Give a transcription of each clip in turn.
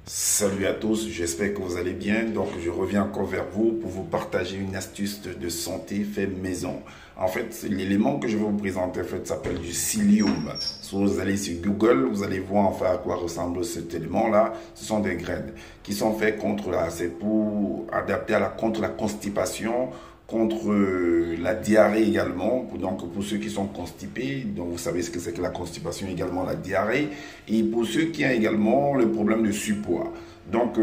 Salut à tous, j'espère que vous allez bien. Donc, je reviens encore vers vous pour vous partager une astuce de santé fait maison. En fait, l'élément que je vais vous présenter en fait, s'appelle du psyllium. Si vous allez sur Google, vous allez voir enfin à quoi ressemble cet élément-là. Ce sont des graines qui sont faites c'est pour adapter contre la constipation, contre la diarrhée également, donc pour ceux qui sont constipés, donc vous savez ce que c'est que la constipation également, la diarrhée, et pour ceux qui ont également le problème de surpoids. Donc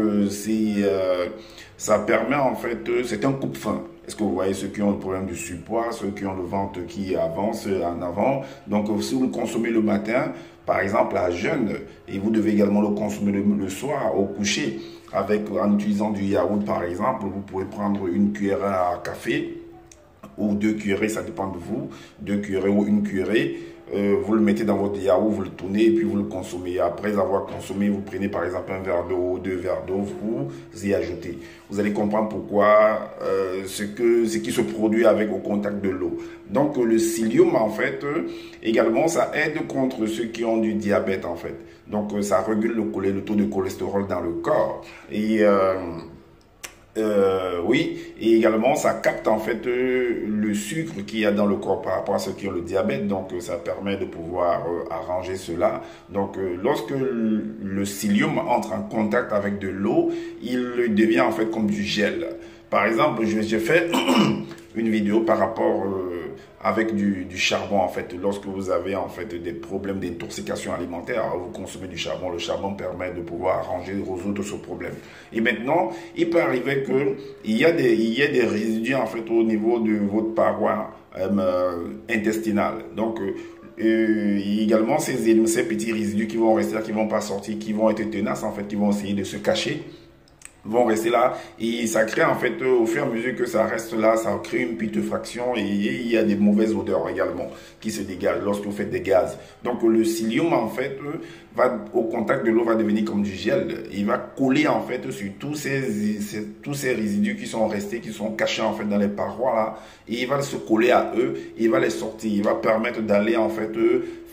ça permet en fait, c'est un coupe-faim. Est-ce que vous voyez ceux qui ont le problème du surpoids, ceux qui ont le ventre qui avance en avant? Donc si vous le consommez le matin, par exemple à jeûne, et vous devez également le consommer le soir au coucher, en utilisant du yaourt par exemple, vous pouvez prendre une cuillerée à café ou deux cuillerées, ça dépend de vous, deux cuillerées ou une cuillerée. Vous le mettez dans votre yaourt, vous le tournez et puis vous le consommez. Après avoir consommé, vous prenez par exemple un verre d'eau, deux verres d'eau, vous y ajoutez. Vous allez comprendre pourquoi ce qui se produit au contact de l'eau. Donc le psyllium en fait, également ça aide contre ceux qui ont du diabète en fait. Donc ça régule le taux de cholestérol dans le corps. Oui, et également ça capte en fait le sucre qu'il y a dans le corps par rapport à ceux qui ont le diabète, donc ça permet de pouvoir arranger cela. Donc lorsque le psyllium entre en contact avec de l'eau, il devient en fait comme du gel. Par exemple, j'ai fait une vidéo par rapport avec du charbon en fait. Lorsque vous avez en fait des problèmes d'intoxication alimentaire, vous consommez du charbon. Le charbon permet de pouvoir arranger, résoudre ce problème. Et maintenant, il peut arriver que il y a des résidus en fait au niveau de votre paroi intestinale. Donc également ces petits résidus qui vont rester là, qui vont pas sortir, qui vont être tenaces en fait, qui vont essayer de se cacher, vont rester là et ça crée en fait au fur et à mesure que ça reste là, ça crée une putréfaction et il y a des mauvaises odeurs également qui se dégagent lorsque vous faites des gaz. Donc le psyllium en fait va au contact de l'eau va devenir comme du gel, il va coller en fait sur tous ces résidus qui sont restés, qui sont cachés en fait dans les parois là, et il va se coller à eux, et il va les sortir, il va permettre d'aller en fait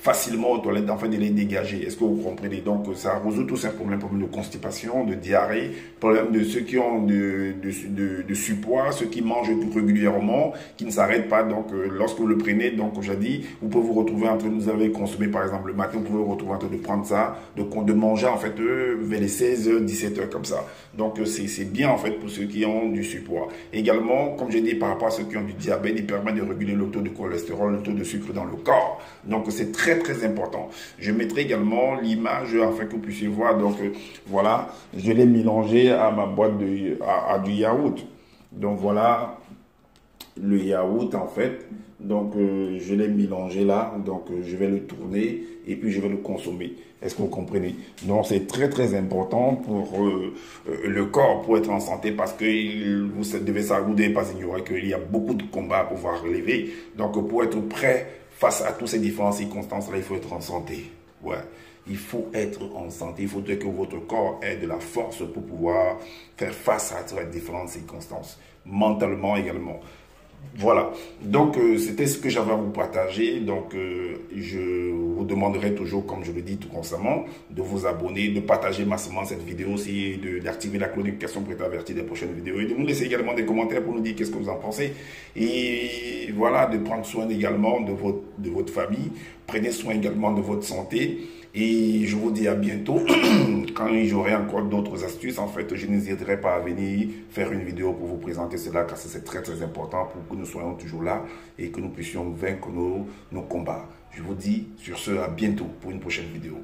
facilement aux toilettes, en fait de les dégager. Est-ce que vous comprenez? Donc ça résout tous ces problèmes de constipation, de diarrhée, problème de ceux qui ont de surpoids, ceux qui mangent régulièrement, qui ne s'arrêtent pas. Donc lorsque vous le prenez, donc j'ai dit, vous pouvez vous retrouver en train de vous avez consommé par exemple le matin, vous pouvez vous retrouver en train de prendre ça, de manger en fait vers les 16h, 17h comme ça. Donc c'est bien en fait pour ceux qui ont du surpoids. Également, comme j'ai dit, par rapport à ceux qui ont du diabète, il permet de réguler le taux de cholestérol, le taux de sucre dans le corps. Donc c'est très important. Je mettrai également l'image afin que vous puissiez voir. Donc voilà, je l'ai mélangé à ma boîte à du yaourt. Donc voilà le yaourt en fait. Donc je l'ai mélangé là. Donc je vais le tourner et puis je vais le consommer. Est-ce que vous comprenez? Donc c'est très important pour le corps, pour être en santé, parce que vous devez pas ignorer qu'il y a beaucoup de combats à pouvoir relever. Donc pour être prêt face à toutes ces différentes circonstances-là, il faut être en santé. Ouais. Il faut être en santé. Il faudrait que votre corps ait de la force pour pouvoir faire face à ces différentes circonstances. Mentalement également. Voilà. Donc, c'était ce que j'avais à vous partager. Donc, je vous demanderai toujours, comme je le dis tout constamment, de vous abonner, de partager massivement cette vidéo aussi, d'activer la notification pour être averti des prochaines vidéos et de nous laisser également des commentaires pour nous dire qu'est-ce que vous en pensez. Et voilà, de prendre soin également de votre famille. Prenez soin également de votre santé. Et je vous dis à bientôt. Quand j'aurai encore d'autres astuces, en fait, je n'hésiterai pas à venir faire une vidéo pour vous présenter cela, car c'est très important pour que nous soyons toujours là et que nous puissions vaincre nos combats. Je vous dis sur ce, à bientôt pour une prochaine vidéo.